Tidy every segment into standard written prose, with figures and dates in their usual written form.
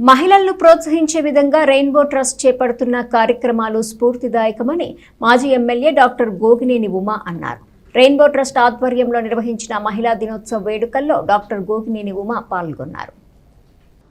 మహిళలను ప్రోత్సహించే విధంగా రెయిన్బో ట్రస్ట్ చేపడుతున్న కార్యక్రమాలు స్ఫూర్తిదాయకమని మాజీ ఎమ్మెల్యే డాక్టర్ గోగినేని ఉమా అన్నారు. రెయిన్బో ట్రస్ట్ ఆధ్వర్యంలో నిర్వహించిన మహిళా దినోత్సవ వేడుకల్లో డాక్టర్ గోగినేని ఉమా పాల్గొన్నారు.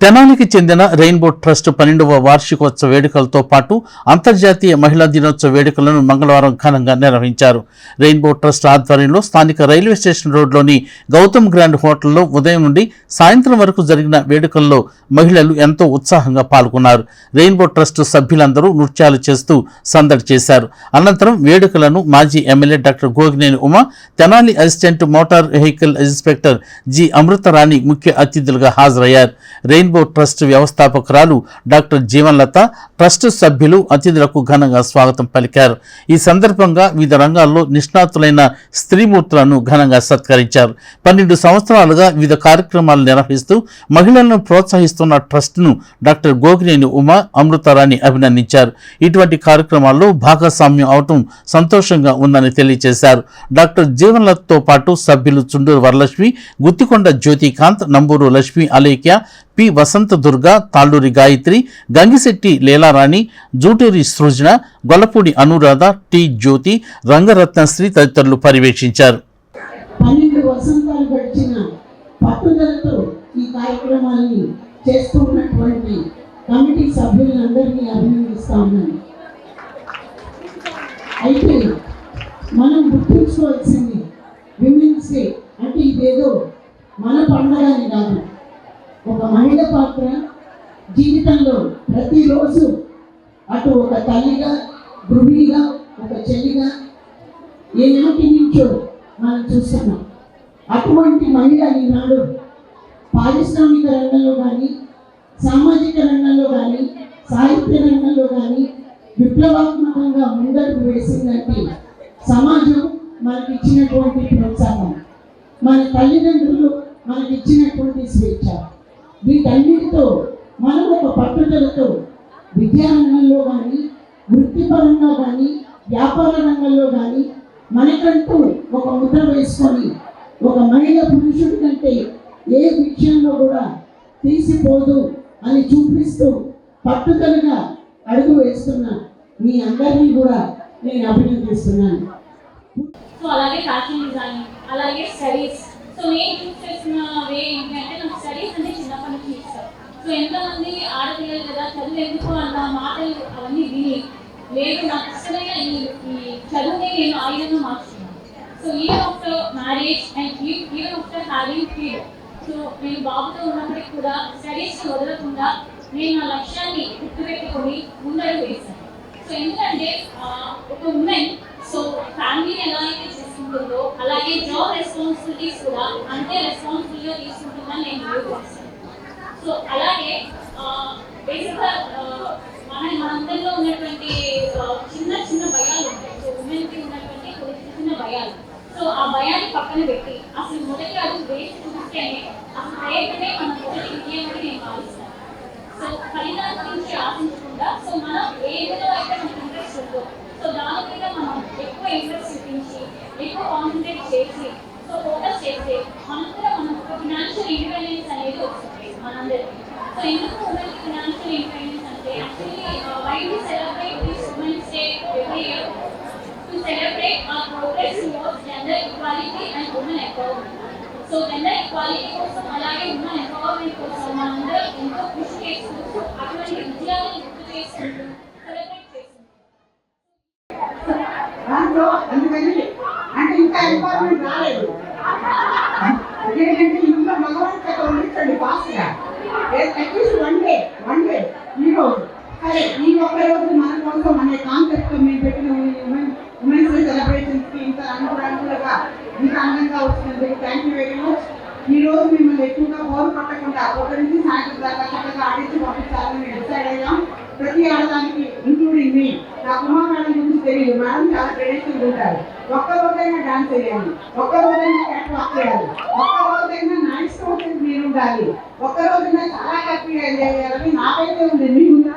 తెనాలికి చెందిన రెయిన్బో ట్రస్ట్ 12వ వార్షికోత్సవ వేడుకలతో పాటు అంతర్జాతీయ మహిళా దినోత్సవ వేడుకలను మంగళవారం ఘనంగా నిర్వహించారు. రెయిన్బో ట్రస్ట్ ఆధ్వర్యంలో స్థానిక రైల్వే స్టేషన్ రోడ్లోని గౌతమ్ గ్రాండ్ హోటల్లో ఉదయం నుండి సాయంత్రం వరకు జరిగిన వేడుకల్లో మహిళలు ఎంతో ఉత్సాహంగా పాల్గొన్నారు. రెయిన్బో ట్రస్ట్ సభ్యులందరూ నృత్యాలు చేస్తూ సందడి చేశారు. అనంతరం వేడుకలను మాజీ MLA doctor Gogineni Uma, Tenali assistant motor vehicle inspector G Amrutharani ముఖ్య అతిథులుగా హాజరయ్యారు. రెయిన్బో ట్రస్ట్ వ్యవస్థాపకురాలు డాక్టర్ జీవన్లత, ట్రస్ట్ సభ్యులు అతిథులకు ఘనంగా స్వాగతం పలికారు. ఈ సందర్భంగా వివిధ రంగాల్లో నిష్ణాతులైన స్త్రీమూర్తులను ఘనంగా సత్కరించారు. 12 సంవత్సరాలుగా వివిధ కార్యక్రమాలు నిర్వహిస్తూ మహిళలను ప్రోత్సహిస్తున్న ట్రస్ట్ను డాక్టర్ గోగినేని ఉమా, అమృతరాణి అభినందించారు. ఇటువంటి కార్యక్రమాల్లో భాగస్వామ్యం అవటం సంతోషంగా ఉందని తెలియజేశారు. డాక్టర్ జీవన్లతతో పాటు సభ్యులు చుండూరు వరలక్ష్మి, గుత్తికొండ జ్యోతికాంత్, నంబూరు లక్ష్మి అలేఖ్య, పి వసంత దుర్గా, తాళ్ళూరి గాయత్రి, గంగిశెట్టి లీలారాణి, జూటూరి సృజన, గొల్లపూడి అనురాధ, టి జ్యోతి, రంగరత్నశ్రీ తదితరులు పర్యవేక్షించారు. 12 వసంతాలు గడిచిన పట్టుదలతో ఈ కార్యక్రమాన్ని చేస్తున్నటువంటి కమిటీ సభ్యులందరినీ అభినందిస్తా ఉన్నాను. అయితే మనం గుర్తుంచుకోవాల్సింది విమెన్స్ డే అంటే ఇదేదో మన పండుగ అని కాదు. ఒక మహిళ పాత్ర జీవితంలో ప్రతిరోజు అటు ఒక తల్లిగా, గృహిణిగా, ఒక చెల్లిగా ఏనాటి నుంచో మనం చూస్తున్నాం. అటువంటి మహిళ ఈనాడు పారిశ్రామిక రంగంలో కానీ, సామాజిక రంగంలో కానీ, సాహిత్య రంగంలో కానీ విప్లవాత్మకంగా ముందడుగు వేసిందంటే సమాజం మనకి ఇచ్చినటువంటి ప్రోత్సాహం, మన తల్లిదండ్రులు మనకి ఇచ్చినటువంటి స్వేచ్ఛ, వీటన్నిటితో మనం ఒక పట్టుదలతో విద్యారంగంలో కానీ, వృత్తిపరంగా కానీ, వ్యాపార రంగంలో కానీ మనకంటూ ఒక ముద్ర వేసుకొని ఒక మహిళ పురుషుడి కంటే ఏ విషయంలో కూడా తీసిపోదు అని చూపిస్తూ పట్టుదలగా అడుగు వేస్తున్న మీ అందరినీ కూడా నేను అభినందిస్తున్నాను. సో అలాగే ఫ్యాషన్ డిజైనింగ్, అలాగే స్టడీస్. సో నేను చూస్ చేసిన వే ఏంటంటే నాకు స్టడీస్ అంటే చిన్నప్పటి నుంచి ఇష్టం. సో ఎంతమంది ఆడపిల్లలు కదా చదువు ఎందుకు అన్న మాటలు అవన్నీ విని లేదు నాకు ఇష్టమైన ఈ చదువునే నేను ఆయుధంగా మార్చుకున్నాను. So even after marriage and even after having kid, so నేను బాబుతో ఉన్నప్పటికీ కూడా స్టడీస్ వదలకుండా నేను నా లక్ష్యాన్ని గుర్తుపెట్టుకొని ముందడుగు వేశాను. సో ఎందుకంటే ఒక ఉమెన్ సో ఫ్యామిలీని ఎలా అయితే చూసుకుంటుందో అలాగే జాబ్ రెస్పాన్సిబిలిటీస్ కూడా అంతే రెస్పాన్సిబుల్గా తీసుకుంటుందని నేను భావిస్తాను. సో అలాగే బేసిక్గా మనందరిలో ఉన్నటువంటి చిన్న చిన్న భయాలు ఉంటాయి. సో ఉమెన్కి ఉన్నటువంటి కొన్ని చిన్న భయాలు, సో ఆ భయాన్ని పక్కన పెట్టి అసలు మొదటి అడుగు వేసి చూస్తేనే అసలు ప్రయత్నమే మన మొదటి విజయమని నేను భావిస్తాను. సో ఫలితాల గురించి ఆశించకుండా సో మనం ఏదో అయితే మనకు ఇంట్రెస్ట్ ఉందో సో దాని మీద మనం ఎక్కువ ఇంట్రెస్ట్ చూపించి ఎక్కువ కాన్సన్ట్రేట్ చేసి సో ఫోకస్ చేస్తే మనందరం మనం ఒక ఫినాన్షియల్ ఇండిపెండెన్స్ అనేది వస్తుంది మనందరికీ. సో ఎందుకు ఉమెన్కి ఫినాన్షియల్ ఇండిపెండెన్స్ అంటే actually why we celebrate this women's day every year to celebrate our progress towards gender equality and women empowerment. So gender equality కోసం అలాగే ఉమెన్ ఎంపవర్మెంట్ కోసం మనందరం ఎంతో కృషి చేసుకుంటూ అటువంటి విజయాలను గుర్తు చేసుకుంటూ సెలబ్రేట్ దాంట్లో అందుకని అంటే ఇంకా ఎంపవర్మెంట్ రాలేదు. అదేంటంటే ఇంట్లో మగవాళ్ళకి అక్కడ ఉండించండి ఫాస్ట్గా, అట్లీస్ట్ వన్ డే ఈరోజు సరే ఈ ఒక్క రోజు మన కోసం అనే కాన్సెప్ట్తో మేము పెట్టిన ఉమెన్స్ డే సెలబ్రేషన్స్కి ఇంత అనుకూలంగా ఇంత అందంగా వచ్చినందుకు థ్యాంక్ యూ వెరీ మచ్. ఈరోజు మిమ్మల్ని ఎక్కువగా బోర్ పట్టకుండా ఒకరి నుంచి సాయంత్రం దాకా చక్కగా ఆడించి పంపించాలని మేము డిసైడ్ అయ్యాం. ప్రతి ఆడదానికి ఇంక్లూడింగ్ మీ. నా ఉమా మేడం గురించి తెలియదు, మేడం చాలా ట్రెడిషనల్ ఉంటారు. ఒక్క రోజైనా డాన్స్ చేయాలి, ఒక్క రోజైనా క్యాట్ వాక్ చేయాలి, ఒక్క రోజైనా నైట్ స్టోర్స్ మీరు ఉండాలి, ఒక్క రోజైనా చాలా హ్యాపీగా ఎంజాయ్ చేయాలని నాకైతే ఉంది. మీకుందా?